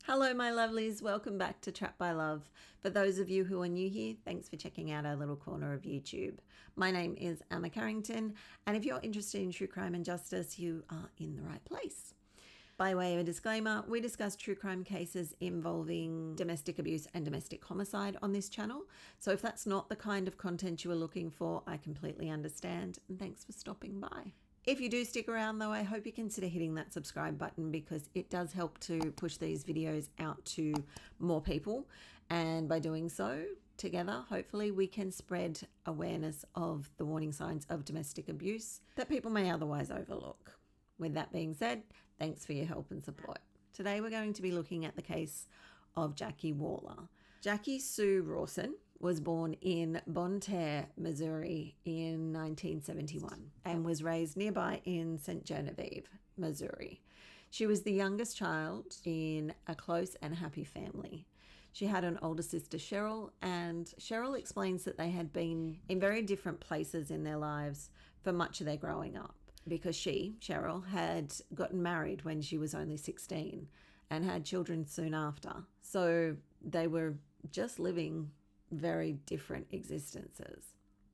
Hello, my lovelies. Welcome back to Trapped by Love. For those of you who are new here, thanks for checking out our little corner of YouTube. My name is Emma Carrington, and if you're interested in true crime and justice, you are in the right place. By way of a disclaimer, we discuss true crime cases involving domestic abuse and domestic homicide on this channel. So if that's not the kind of content you are looking for, I completely understand, and thanks for stopping by. If you do stick around though, I hope you consider hitting that subscribe button because it does help to push these videos out to more people. And by doing so, together, hopefully we can spread awareness of the warning signs of domestic abuse that people may otherwise overlook. With that being said, thanks for your help and support. Today we're going to be looking at the case of Jacque Waller. Jacque Sue Rawson was born in Bonne Terre, Missouri in 1971 and was raised nearby in St. Genevieve, Missouri. She was the youngest child in a close and happy family. She had an older sister, Cheryl, and Cheryl explains that they had been in very different places in their lives for much of their growing up because she, Cheryl, had gotten married when she was only 16 and had children soon after. So they were just living very different existences.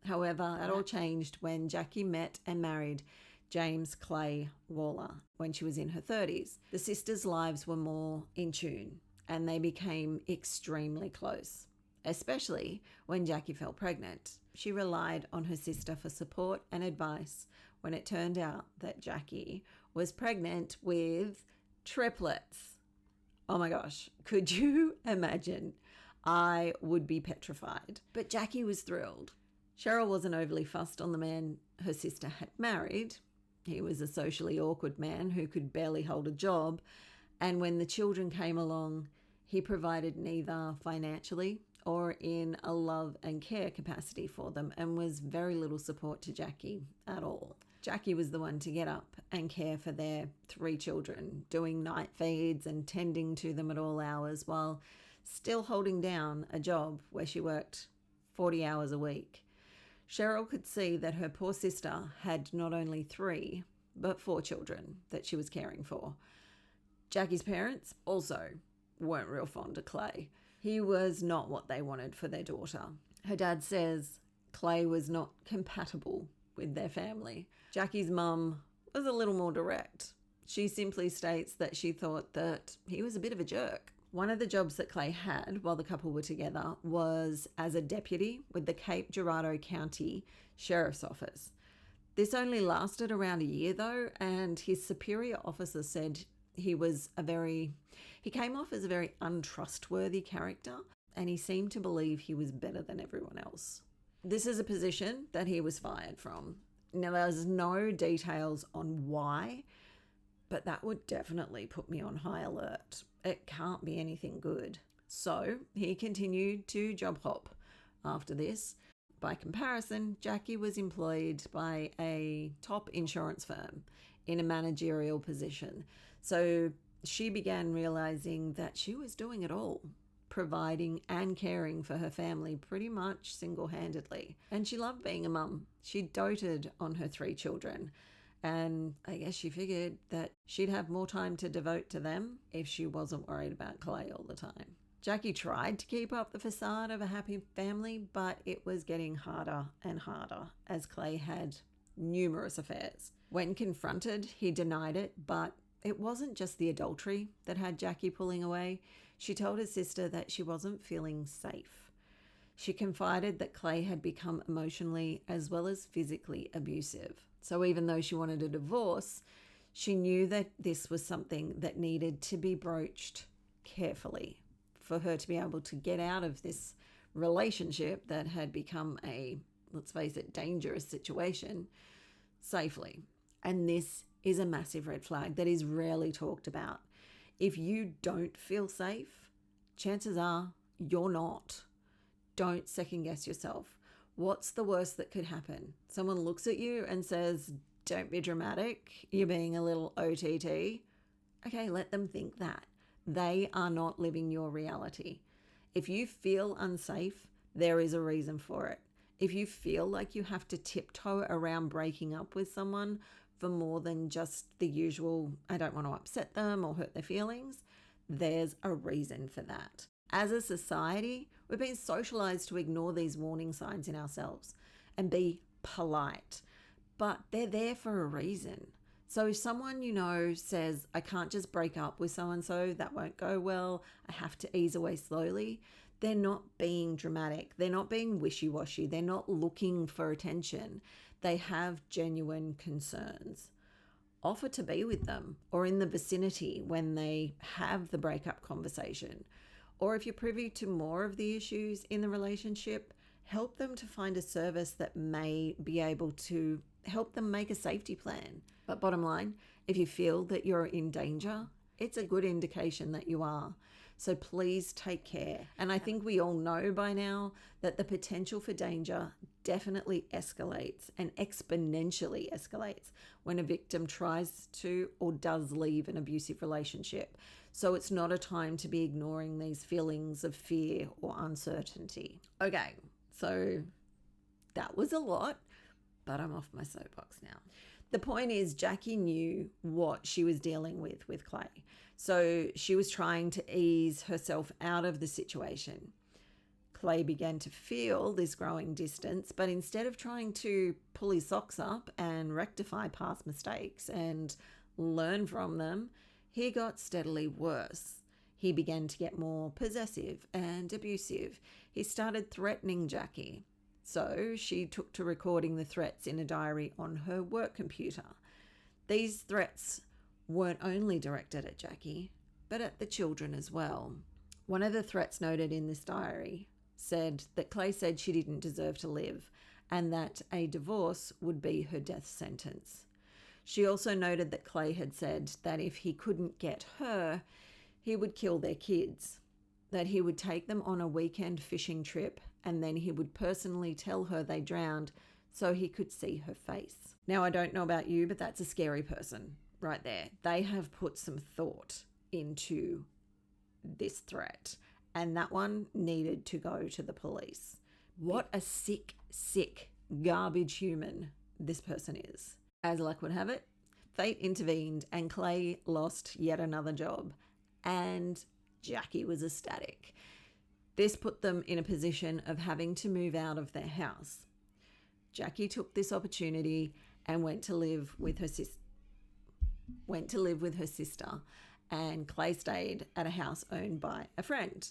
However, that all changed when Jacque met and married James Clay Waller when she was in her 30s. The sisters' lives were more in tune and they became extremely close, especially when Jacque fell pregnant. She relied on her sister for support and advice when it turned out that Jacque was pregnant with triplets. Oh my gosh, could you imagine? I would be petrified. But Jacque was thrilled. Cheryl wasn't overly fussed on the man her sister had married. He was a socially awkward man who could barely hold a job. And when the children came along, he provided neither financially or in a love and care capacity for them and was very little support to Jacque at all. Jacque was the one to get up and care for their 3 children, doing night feeds and tending to them at all hours while still holding down a job where she worked 40 hours a week. Cheryl could see that her poor sister had not only 3, but 4 children that she was caring for. Jacque's parents also weren't real fond of Clay. He was not what they wanted for their daughter. Her dad says Clay was not compatible with their family. Jacque's mum was a little more direct. She simply states that she thought that he was a bit of a jerk. One of the jobs that Clay had while the couple were together was as a deputy with the Cape Girardeau County Sheriff's Office. This only lasted around a year though, and his superior officer said he came off as a very untrustworthy character, and he seemed to believe he was better than everyone else. This is a position that he was fired from. Now, there's no details on why, but that would definitely put me on high alert. It can't be anything good. So he continued to job hop after this. By comparison, Jacque was employed by a top insurance firm in a managerial position. So she began realizing that she was doing it all, providing and caring for her family pretty much single-handedly. And she loved being a mum. She doted on her 3 children. And I guess she figured that she'd have more time to devote to them if she wasn't worried about Clay all the time. Jacque tried to keep up the facade of a happy family, but it was getting harder and harder as Clay had numerous affairs. When confronted, he denied it, but it wasn't just the adultery that had Jacque pulling away. She told his sister that she wasn't feeling safe. She confided that Clay had become emotionally as well as physically abusive. So even though she wanted a divorce, she knew that this was something that needed to be broached carefully for her to be able to get out of this relationship that had become a, let's face it, dangerous situation safely. And this is a massive red flag that is rarely talked about. If you don't feel safe, chances are you're not. Don't second guess yourself. What's the worst that could happen? Someone looks at you and says, don't be dramatic, you're being a little OTT. Okay, let them think that. They are not living your reality. If you feel unsafe, there is a reason for it. If you feel like you have to tiptoe around breaking up with someone for more than just the usual, I don't want to upset them or hurt their feelings, there's a reason for that. As a society, we've been socialized to ignore these warning signs in ourselves and be polite, but they're there for a reason. So if someone you know says, I can't just break up with so-and-so, that won't go well, I have to ease away slowly, they're not being dramatic. They're not being wishy-washy. They're not looking for attention. They have genuine concerns. Offer to be with them or in the vicinity when they have the breakup conversation. Or if you're privy to more of the issues in the relationship, help them to find a service that may be able to help them make a safety plan. But bottom line, if you feel that you're in danger, it's a good indication that you are. So please take care. And I think we all know by now that the potential for danger definitely escalates and exponentially escalates when a victim tries to or does leave an abusive relationship. So it's not a time to be ignoring these feelings of fear or uncertainty. Okay, so that was a lot, but I'm off my soapbox now. The point is, Jacque knew what she was dealing with Clay. So she was trying to ease herself out of the situation. Clay began to feel this growing distance, but instead of trying to pull his socks up and rectify past mistakes and learn from them, he got steadily worse. He began to get more possessive and abusive. He started threatening Jacque. So she took to recording the threats in a diary on her work computer. These threats weren't only directed at Jacque, but at the children as well. One of the threats noted in this diary said that Clay said she didn't deserve to live and that a divorce would be her death sentence. She also noted that Clay had said that if he couldn't get her, he would kill their kids, that he would take them on a weekend fishing trip and then he would personally tell her they drowned so he could see her face. Now, I don't know about you, but that's a scary person right there. They have put some thought into this threat, and that one needed to go to the police. What a sick, garbage human this person is. As luck would have it, fate intervened and Clay lost yet another job, and Jacque was ecstatic. This put them in a position of having to move out of their house. Jacque took this opportunity and went to live with her sister, and Clay stayed at a house owned by a friend.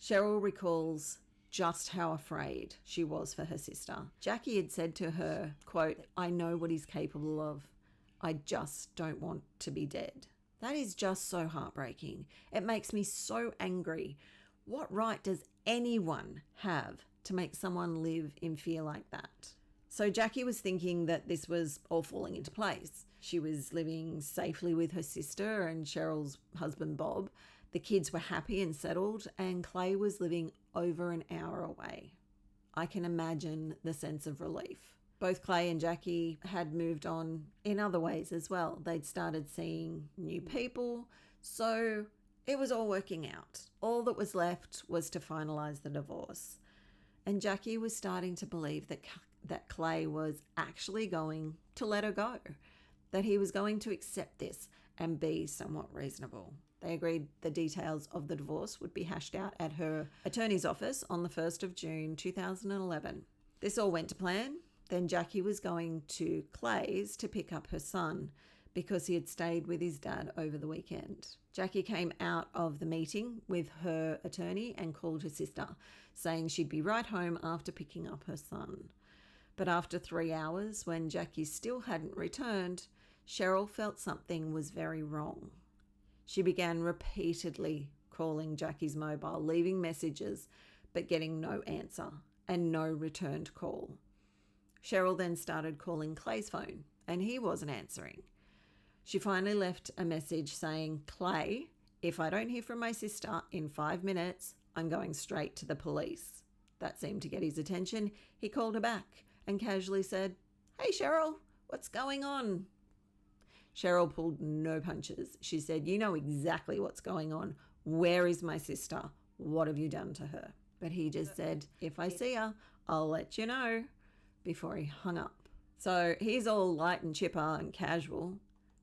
Cheryl recalls just how afraid she was for her sister. Jacque had said to her, quote, I know what he's capable of. I just don't want to be dead. That is just so heartbreaking. It makes me so angry. What right does anyone have to make someone live in fear like that? So Jacque was thinking that this was all falling into place. She was living safely with her sister and Cheryl's husband, Bob. The kids were happy and settled, and Clay was living over an hour away. I can imagine the sense of relief. Both Clay and Jacque had moved on in other ways as well. They'd started seeing new people, so it was all working out. All that was left was to finalize the divorce. And Jacque was starting to believe that Clay was actually going to let her go, that he was going to accept this and be somewhat reasonable. They agreed the details of the divorce would be hashed out at her attorney's office on the 1st of June 2011. This all went to plan. Then Jacque was going to Clay's to pick up her son because he had stayed with his dad over the weekend. Jacque came out of the meeting with her attorney and called her sister, saying she'd be right home after picking up her son. But after 3 hours, when Jacque still hadn't returned, Cheryl felt something was very wrong. She began repeatedly calling Jackie's mobile, leaving messages, but getting no answer and no returned call. Cheryl then started calling Clay's phone, and he wasn't answering. She finally left a message saying, Clay, if I don't hear from my sister in 5 minutes, I'm going straight to the police. That seemed to get his attention. He called her back and casually said, Hey Cheryl, what's going on? Cheryl pulled no punches. She said, You know exactly what's going on. Where is my sister? What have you done to her? But he just said, If I see her, I'll let you know, before he hung up. So he's all light and chipper and casual.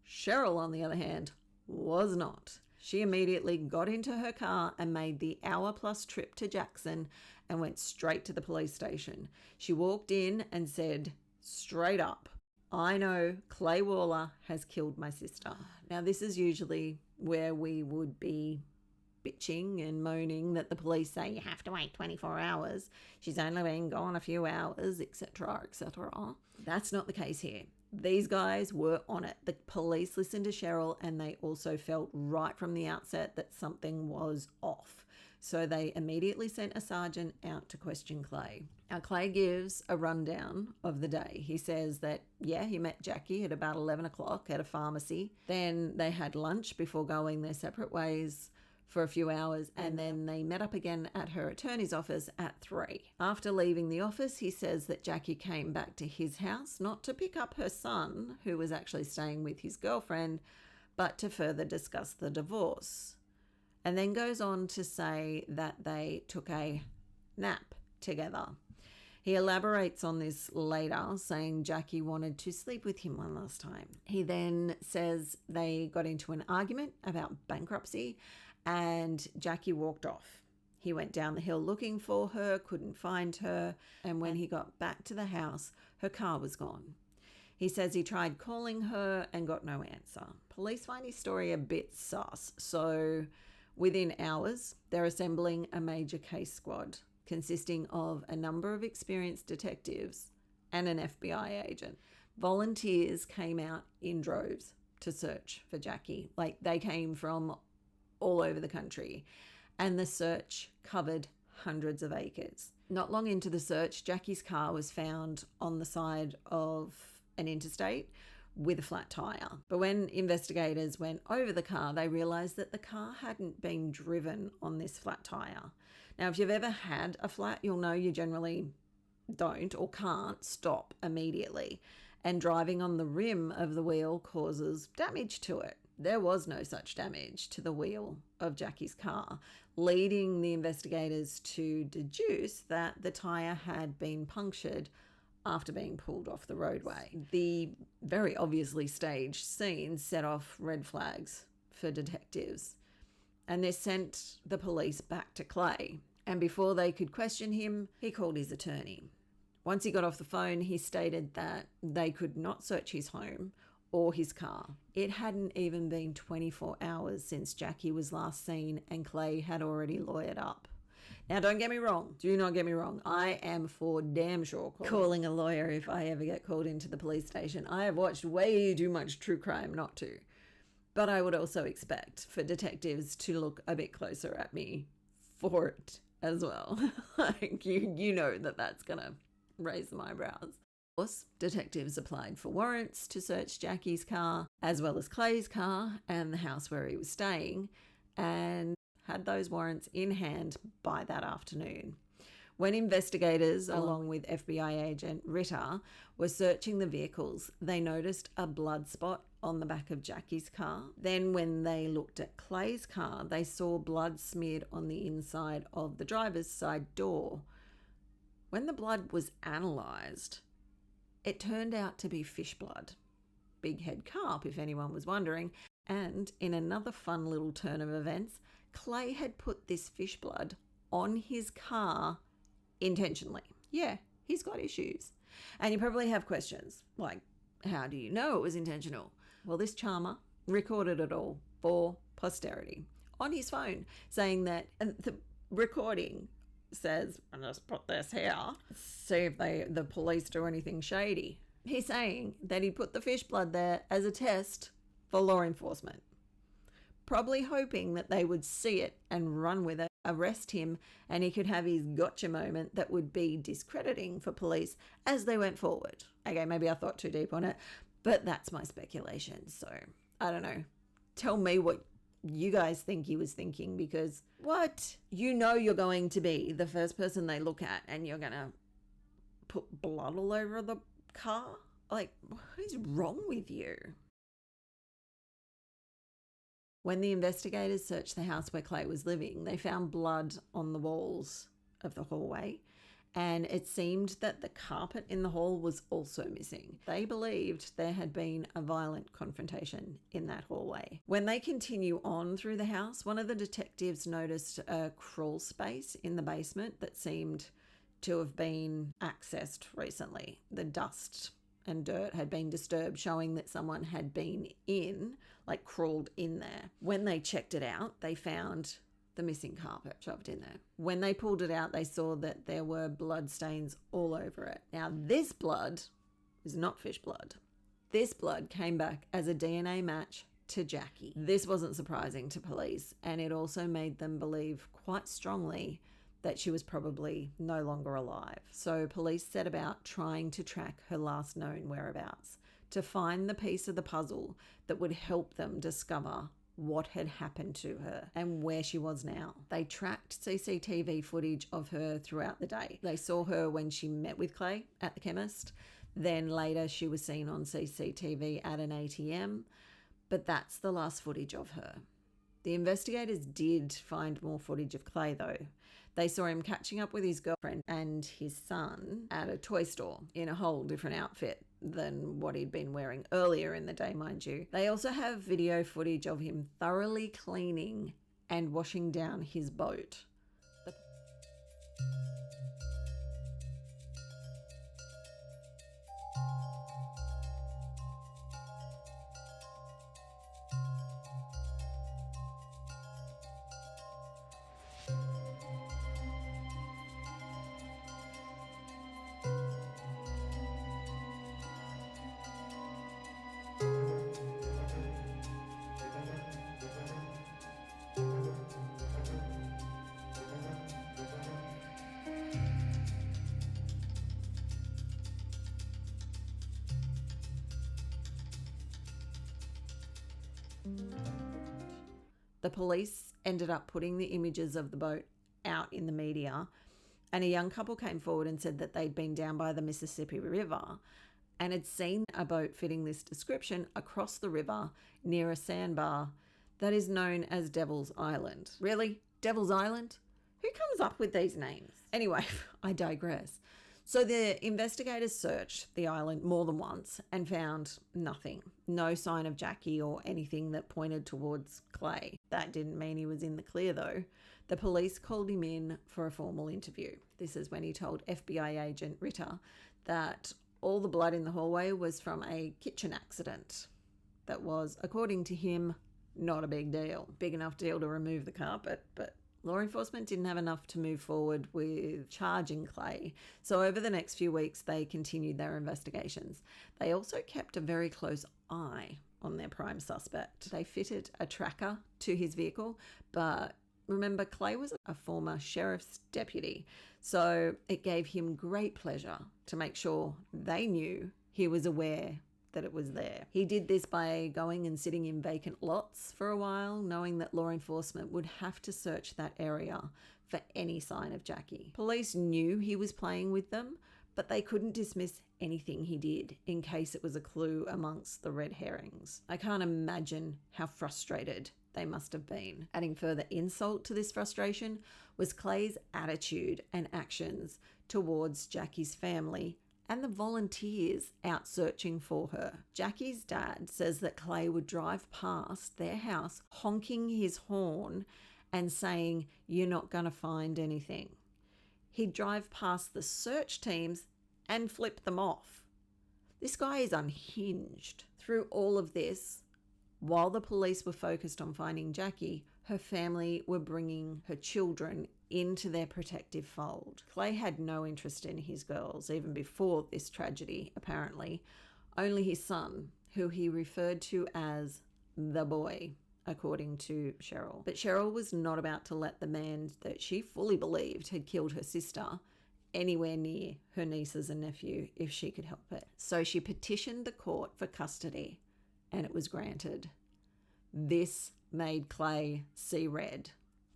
Cheryl, on the other hand, was not. She immediately got into her car and made the hour-plus trip to Jackson and went straight to the police station. She walked in and said, straight up, I know Clay Waller has killed my sister. Now, this is usually where we would be bitching and moaning that the police say you have to wait 24 hours. She's only been gone a few hours, etc., etc. That's not the case here. These guys were on it. The police listened to Cheryl and they also felt right from the outset that something was off. So they immediately sent a sergeant out to question Clay. Now, Clay gives a rundown of the day. He says that, he met Jacque at about 11 o'clock at a pharmacy. Then they had lunch before going their separate ways for a few hours, and then they met up again at her attorney's office at 3. After leaving the office, he says that Jacque came back to his house, not to pick up her son, who was actually staying with his girlfriend, but to further discuss the divorce. And then goes on to say that they took a nap together. He elaborates on this later, saying Jacque wanted to sleep with him one last time. He then says they got into an argument about bankruptcy, and Jacque walked off. He went down the hill looking for her, couldn't find her, and when he got back to the house, her car was gone. He says he tried calling her and got no answer. Police find his story a bit sus, so within hours, they're assembling a major case squad consisting of a number of experienced detectives and an FBI agent. Volunteers came out in droves to search for Jacque. Like, they came from all over the country, and the search covered hundreds of acres. Not long into the search, Jackie's car was found on the side of an interstate with a flat tire. But when investigators went over the car, they realized that the car hadn't been driven on this flat tire. Now, if you've ever had a flat, you'll know you generally don't or can't stop immediately, and driving on the rim of the wheel causes damage to it. There was no such damage to the wheel of Jackie's car, leading the investigators to deduce that the tyre had been punctured after being pulled off the roadway. The very obviously staged scene set off red flags for detectives, and this sent the police back to Clay. And before they could question him, he called his attorney. Once he got off the phone, he stated that they could not search his home or his car. It hadn't even been 24 hours since Jacque was last seen, and Clay had already lawyered up. Now, don't get me wrong. Do not get me wrong. I am for damn sure calling a lawyer if I ever get called into the police station. I have watched way too much true crime not to. But I would also expect for detectives to look a bit closer at me for it as well. Like, you know that's going to raise some eyebrows. Of course, detectives applied for warrants to search Jackie's car, as well as Clay's car and the house where he was staying, and had those warrants in hand by that afternoon. When investigators, along with FBI agent Ritter, were searching the vehicles, they noticed a blood spot on the back of Jackie's car. Then when they looked at Clay's car, they saw blood smeared on the inside of the driver's side door. When the blood was analysed, it turned out to be fish blood. Big head carp, if anyone was wondering. And in another fun little turn of events, Clay had put this fish blood on his car intentionally. Yeah, he's got issues. And you probably have questions like, how do you know it was intentional? Well, this charmer recorded it all for posterity on his phone, saying that, and the recording says, and just put this here, see if the police do anything shady. He's saying that he put the fish blood there as a test for law enforcement, probably hoping that they would see it and run with it, arrest him, and he could have his gotcha moment that would be discrediting for police as they went forward. Okay, maybe I thought too deep on it, but that's my speculation. So I don't know. Tell me what you guys think he was thinking, because what? You know you're going to be the first person they look at and you're going to put blood all over the car? Like, what is wrong with you? When the investigators searched the house where Clay was living, they found blood on the walls of the hallway and it seemed that the carpet in the hall was also missing. They believed there had been a violent confrontation in that hallway. When they continue on through the house, one of the detectives noticed a crawl space in the basement that seemed to have been accessed recently. The dust and dirt had been disturbed, showing that someone had been in, like crawled in there. When they checked it out, they found the missing carpet shoved in there. When they pulled it out, they saw that there were blood stains all over it. Now, this blood is not fish blood. This blood came back as a DNA match to Jacque. This wasn't surprising to police, and it also made them believe quite strongly that she was probably no longer alive. So police set about trying to track her last known whereabouts to find the piece of the puzzle that would help them discover what had happened to her and where she was now. They tracked CCTV footage of her throughout the day. They saw her when she met with Clay at the chemist. Then later she was seen on CCTV at an ATM, but that's the last footage of her. The investigators did find more footage of Clay though. They saw him catching up with his girlfriend and his son at a toy store in a whole different outfit than what he'd been wearing earlier in the day, mind you. They also have video footage of him thoroughly cleaning and washing down his boat. The police ended up putting the images of the boat out in the media, and a young couple came forward and said that they'd been down by the Mississippi River and had seen a boat fitting this description across the river near a sandbar that is known as Devil's Island. Really? Devil's Island? Who comes up with these names? Anyway, I digress. So the investigators searched the island more than once and found nothing. No sign of Jacque or anything that pointed towards Clay. That didn't mean he was in the clear though. The police called him in for a formal interview. This is when he told FBI agent Ritter that all the blood in the hallway was from a kitchen accident. That was, according to him, not a big deal. Big enough deal to remove the carpet, but law enforcement didn't have enough to move forward with charging Clay. So over the next few weeks, they continued their investigations. They also kept a very close eye on their prime suspect. They fitted a tracker to his vehicle, but remember, Clay was a former sheriff's deputy, so it gave him great pleasure to make sure they knew he was aware that it was there. He did this by going and sitting in vacant lots for a while, knowing that law enforcement would have to search that area for any sign of Jacque. Police knew he was playing with them, but they couldn't dismiss anything he did in case it was a clue amongst the red herrings. I can't imagine how frustrated they must have been. Adding further insult to this frustration was Clay's attitude and actions towards Jacque's family and the volunteers out searching for her. Jacque's dad says that Clay would drive past their house honking his horn and saying, "You're not going to find anything." He'd drive past the search teams and flip them off. This guy is unhinged. Through all of this, while the police were focused on finding Jacque, her family were bringing her children into their protective fold. Clay had no interest in his girls, even before this tragedy, apparently. Only his son, who he referred to as the boy, according to Cheryl. But Cheryl was not about to let the man that she fully believed had killed her sister anywhere near her nieces and nephew if she could help it. So she petitioned the court for custody, and it was granted. This made Clay see red.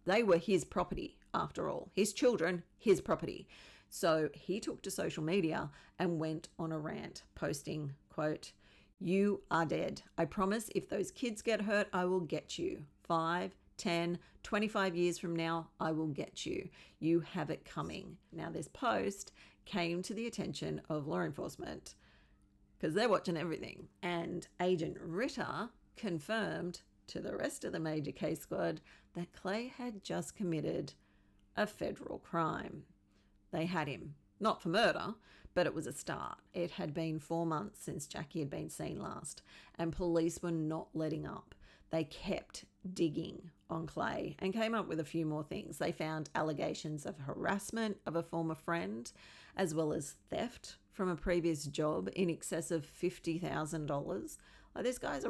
They were his property, after all. His children, his property. So he took to social media and went on a rant, posting, quote, "You are dead. I promise if those kids get hurt, I will get you. 5, 10, 25 years from now, I will get you. You have it coming. Now, this post came to the attention of law enforcement because they're watching everything. And Agent Ritter confirmed to the rest of the major case squad that Clay had just committed a federal crime. They had him, not for murder, but it was a start. It had been 4 months since Jacque had been seen last, and police were not letting up. They kept digging on Clay and came up with a few more things. They found allegations of harassment of a former friend, as well as theft from a previous job in excess of $50,000. Like, this guy's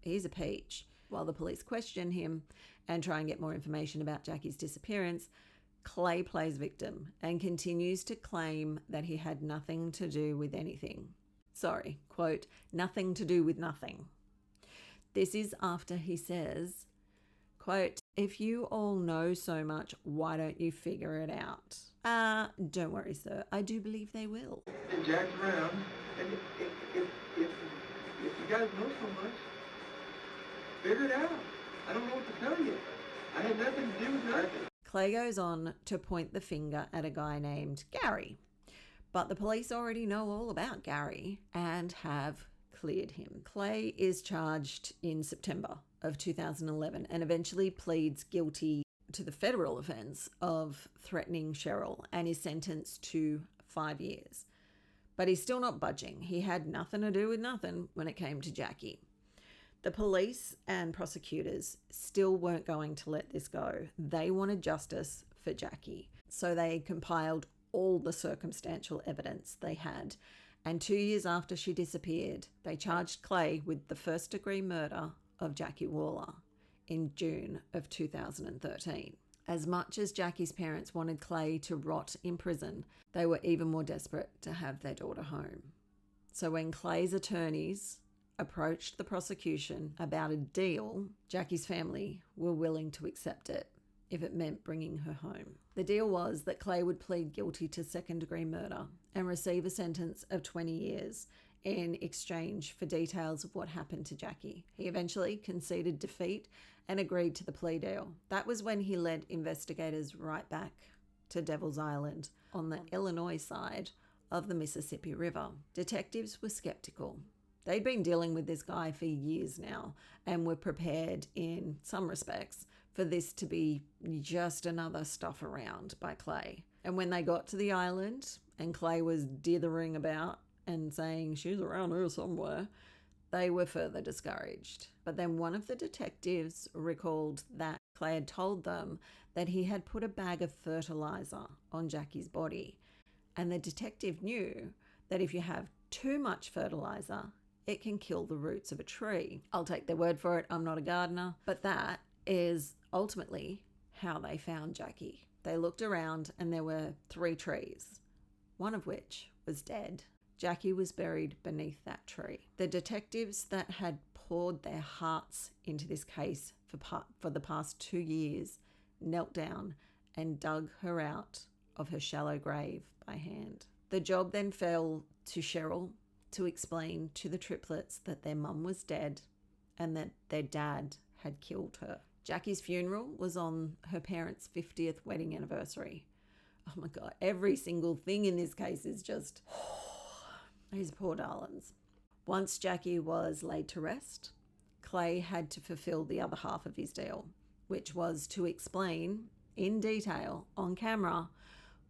he's a peach. While the police question him and try and get more information about Jacque's disappearance, Clay plays victim and continues to claim that he had nothing to do with anything. Sorry, quote, nothing to do with nothing. This is after he says, quote, if you all know so much, why don't you figure it out? Don't worry, sir. I do believe they will. And Jack's around, and if you guys know so much, figure it out. I don't know what to tell you. I had nothing to do with nothing. Clay goes on to point the finger at a guy named Gary. But the police already know all about Gary and have cleared him. Clay is charged in September of 2011 and eventually pleads guilty to the federal offense of threatening Cheryl and is sentenced to 5 years. But he's still not budging. He had nothing to do with nothing when it came to Jacque. The police and prosecutors still weren't going to let this go. They wanted justice for Jacque. So they compiled all the circumstantial evidence they had. And 2 years after she disappeared, they charged Clay with the first-degree murder of Jacque Waller in June of 2013. As much as Jackie's parents wanted Clay to rot in prison, they were even more desperate to have their daughter home. So when Clay's attorneys approached the prosecution about a deal, Jackie's family were willing to accept it if it meant bringing her home. The deal was that Clay would plead guilty to second-degree murder and receive a sentence of 20 years in exchange for details of what happened to Jacque. He eventually conceded defeat and agreed to the plea deal. That was when he led investigators right back to Devil's Island on the Illinois side of the Mississippi River. Detectives were skeptical. They'd been dealing with this guy for years now and were prepared in some respects for this to be just another stuff around by Clay. And when they got to the island and Clay was dithering about and saying she's around here somewhere, they were further discouraged. But then one of the detectives recalled that Clay had told them that he had put a bag of fertilizer on Jackie's body. And the detective knew that if you have too much fertilizer, it can kill the roots of a tree. I'll take their word for it. I'm not a gardener. But that is ultimately how they found Jacque. They looked around and there were 3 trees, one of which was dead. Jacque was buried beneath that tree. The detectives that had poured their hearts into this case for the past 2 years knelt down and dug her out of her shallow grave by hand. The job then fell to Cheryl to explain to the triplets that their mum was dead and that their dad had killed her. Jackie's funeral was on her parents' 50th wedding anniversary. Oh my God, every single thing in this case is just, these poor darlings. Once Jacque was laid to rest, Clay had to fulfill the other half of his deal, which was to explain in detail on camera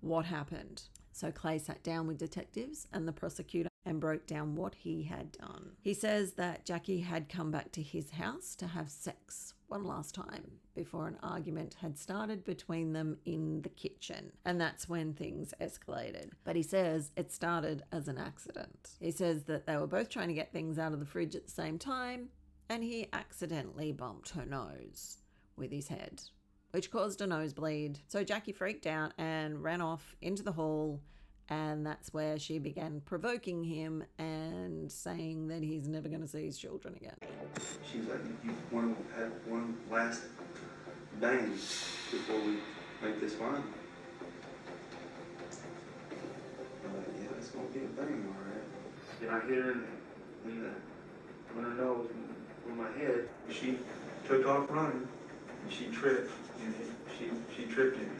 what happened. So Clay sat down with detectives and the prosecutor and broke down what he had done. He says that Jacque had come back to his house to have sex one last time before an argument had started between them in the kitchen. And that's when things escalated. But he says it started as an accident. He says that they were both trying to get things out of the fridge at the same time, and he accidentally bumped her nose with his head, which caused a nosebleed. So Jacque freaked out and ran off into the hall, and that's where she began provoking him and saying that he's never going to see his children again. She's like, you want to have one last bang before we make this final? I'm like, yeah, it's going to be a bang, all right. And I hit her on her nose with my head. She took off running. She tripped, and she tripped him.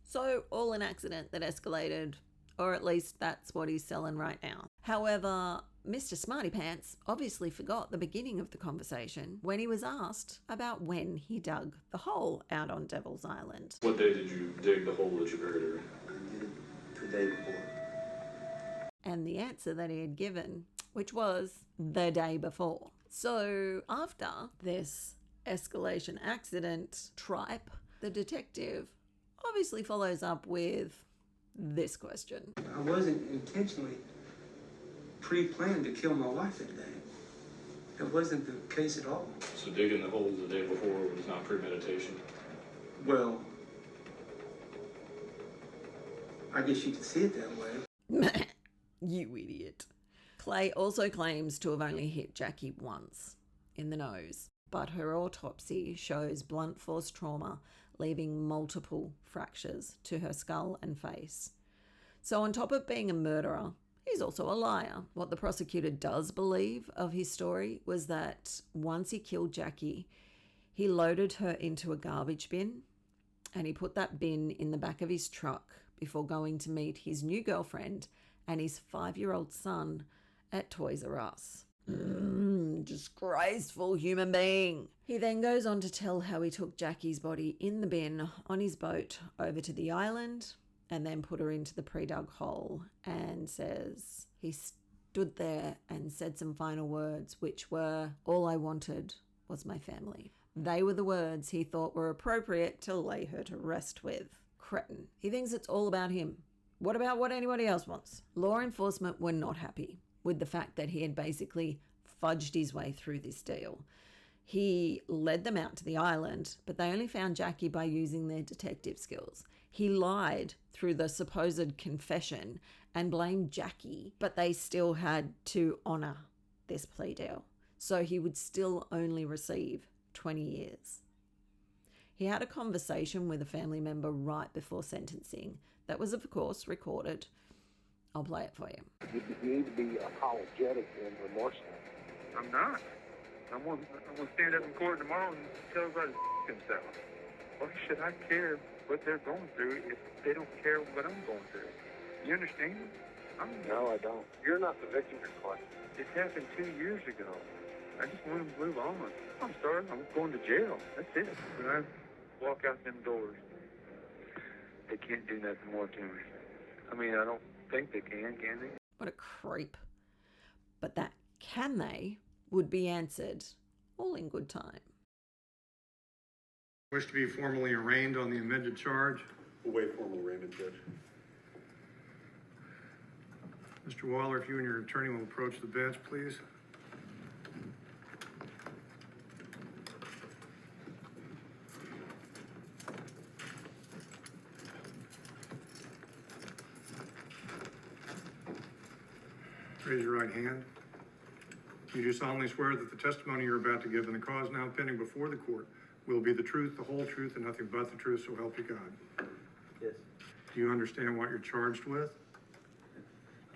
So, all an accident that escalated, or at least that's what he's selling right now. However, Mr. Smarty Pants obviously forgot the beginning of the conversation when he was asked about when he dug the hole out on Devil's Island. What day did you dig the hole that you buried her in? I did it the day before. And the answer that he had given, which was the day before. So after this escalation accident tripe, the detective obviously follows up with this question. I wasn't intentionally pre-planned to kill my wife that day. That wasn't the case at all. So digging the hole the day before was not premeditation? Well, I guess you could see it that way. You idiot. Clay also claims to have only hit Jackie once in the nose, but her autopsy shows blunt force trauma, leaving multiple fractures to her skull and face. So on top of being a murderer, he's also a liar. What the prosecutor does believe of his story was that once he killed Jackie, he loaded her into a garbage bin and he put that bin in the back of his truck before going to meet his new girlfriend and his 5-year-old son at Toys R Us. Disgraceful human being. He then goes on to tell how he took Jackie's body in the bin on his boat over to the island and then put her into the pre-dug hole, and says he stood there and said some final words, which were, "All I wanted was my family." They were the words he thought were appropriate to lay her to rest with. Cretin. He thinks it's all about him. What about what anybody else wants? Law enforcement were not happy with the fact that he had basically fudged his way through this deal. He led them out to the island, but they only found Jackie by using their detective skills. He lied through the supposed confession and blamed Jackie, but they still had to honour this plea deal. So he would still only receive 20 years. He had a conversation with a family member right before sentencing that was, of course, recorded. I'll play it for you. You need to be apologetic and remorseful. I'm not. I'm gonna stand up in court tomorrow and tell everybody to themselves. Why should I care what they're going through if they don't care what I'm going through? You understand? No, I don't. You're not the victim you're claiming. It happened 2 years ago. I just want to move on. I'm sorry. I'm going to jail. That's it. When I walk out them doors, they can't do nothing more to me. I mean, I don't think they can they? What a creep. But that "can they" would be answered all in good time. Wish to be formally arraigned on the amended charge. We'll waive formal arraignment, Judge. Mr. Waller, if you and your attorney will approach the bench, please. Raise your right hand. You do solemnly swear that the testimony you're about to give in the cause now pending before the court will be the truth, the whole truth, and nothing but the truth, so help you God. Yes. Do you understand what you're charged with?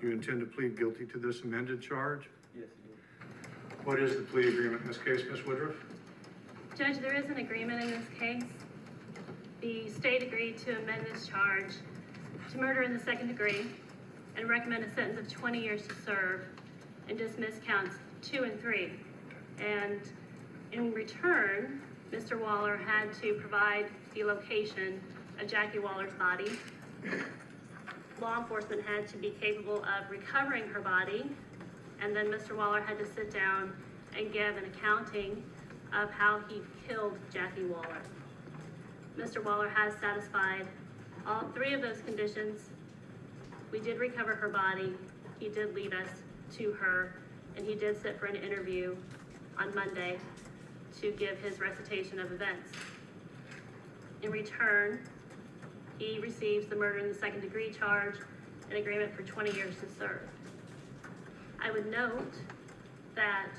Do you intend to plead guilty to this amended charge? Yes. What is the plea agreement in this case, Ms. Woodruff? Judge, there is an agreement in this case. The state agreed to amend this charge to murder in the second degree and recommend a sentence of 20 years to serve and dismiss counts 2 and 3. And in return, Mr. Waller had to provide the location of Jackie Waller's body. Law enforcement had to be capable of recovering her body, and then Mr. Waller had to sit down and give an accounting of how he killed Jackie Waller. Mr. Waller has satisfied all 3 of those conditions. We did recover her body. He did lead us to her, and he did sit for an interview on Monday to give his recitation of events. In return, he receives the murder in the second degree charge, an agreement for 20 years to serve. I would note that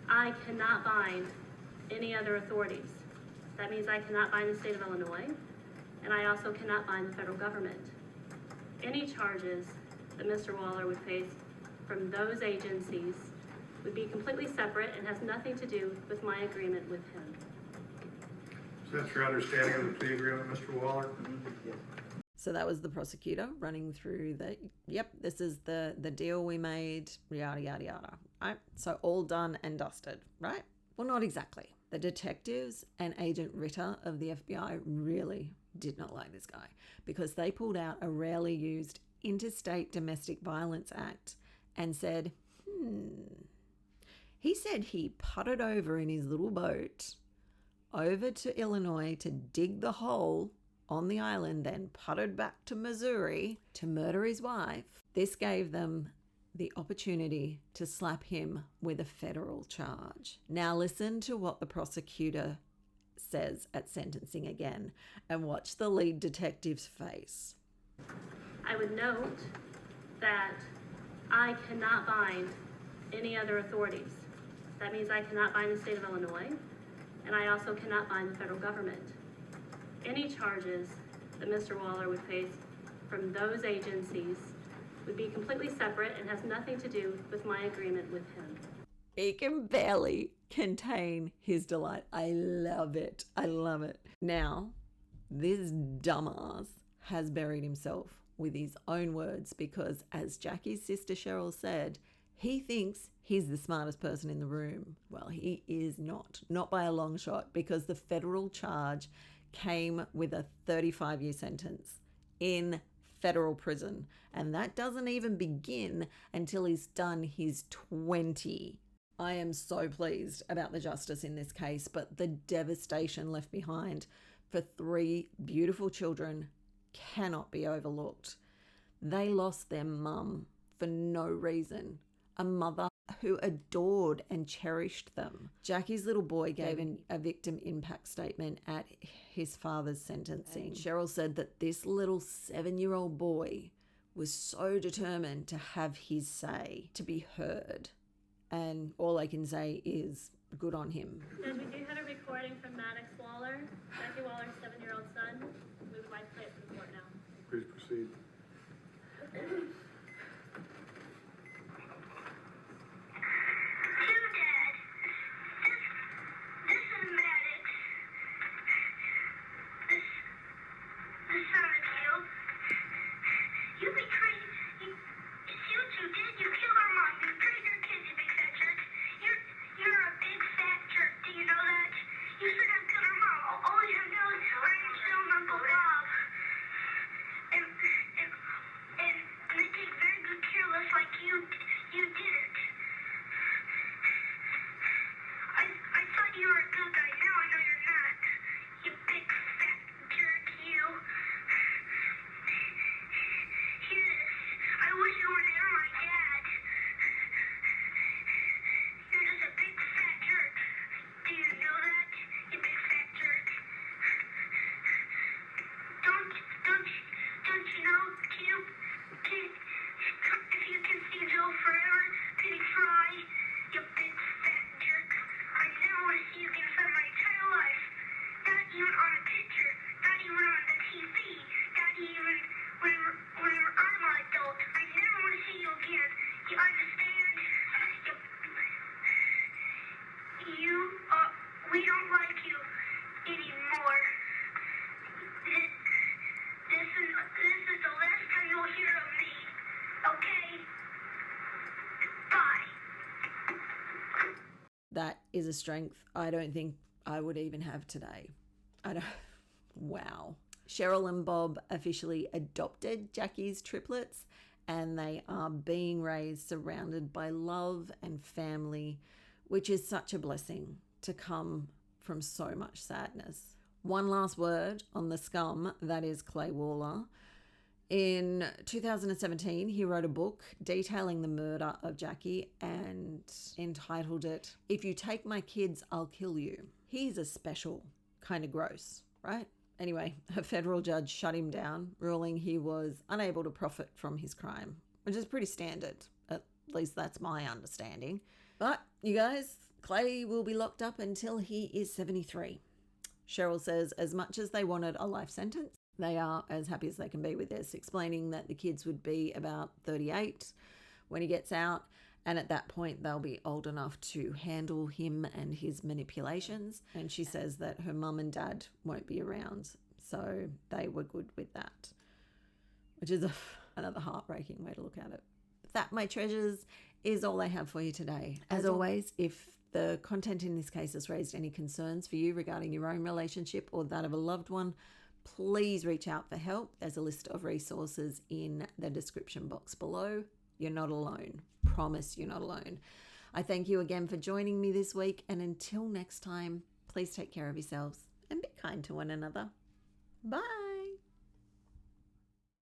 I cannot bind any other authorities. That means I cannot bind the state of Illinois, and I also cannot bind the federal government. Any charges that Mr. Waller would face from those agencies would be completely separate and has nothing to do with my agreement with him. Is that your understanding of the plea agreement, Mr. Waller? So that was the prosecutor running through yep, this is the deal we made, yada, yada, yada, right? So all done and dusted, right? Well, not exactly. The detectives and Agent Ritter of the FBI really did not like this guy because they pulled out a rarely used Interstate Domestic Violence Act and said, He said he putted over in his little boat over to Illinois to dig the hole on the island, then putted back to Missouri to murder his wife. This gave them the opportunity to slap him with a federal charge. Now listen to what the prosecutor says at sentencing again and watch the lead detective's face. I would note that I cannot bind any other authorities. That means I cannot bind the state of Illinois, and I also cannot bind the federal government. Any charges that Mr. Waller would face from those agencies would be completely separate and has nothing to do with my agreement with him. He can barely contain his delight. I love it. I love it. Now, this dumbass has buried himself with his own words because, as Jackie's sister Cheryl said, he thinks he's the smartest person in the room. Well, he is not by a long shot, because the federal charge came with a 35-year sentence in federal prison. And that doesn't even begin until he's done his 20. I am so pleased about the justice in this case, but the devastation left behind for 3 beautiful children cannot be overlooked. They lost their mum for no reason, a mother who adored and cherished them. Jackie's little boy gave a victim impact statement at his father's sentencing. Cheryl said that this little 7-year-old boy was so determined to have his say, to be heard. And all I can say is good on him. Judge, we do have a recording from Maddox Waller, Jackie Waller's 7-year-old son. We would like to play it for the court now. Please proceed. That is a strength I don't think I would even have today. Wow. Cheryl and Bob officially adopted Jackie's triplets, and they are being raised surrounded by love and family, which is such a blessing to come from so much sadness. One last word on the scum that is Clay Waller. In 2017, he wrote a book detailing the murder of Jackie and entitled it, "If You Take My Kids, I'll Kill You." He's a special kind of gross, right? Anyway, a federal judge shut him down, ruling he was unable to profit from his crime, which is pretty standard. At least that's my understanding. But you guys, Clay will be locked up until he is 73. Cheryl says as much as they wanted a life sentence, they are as happy as they can be with this, explaining that the kids would be about 38 when he gets out, And at that point, they'll be old enough to handle him and his manipulations. And she says that her mum and dad won't be around. So they were good with that, which is another heartbreaking way to look at it. That, my treasures, is all I have for you today. As always, if the content in this case has raised any concerns for you regarding your own relationship or that of a loved one, please reach out for help. There's a list of resources in the description box below. You're not alone. Promise you're not alone. I thank you again for joining me this week, and until next time, please take care of yourselves and be kind to one another. Bye.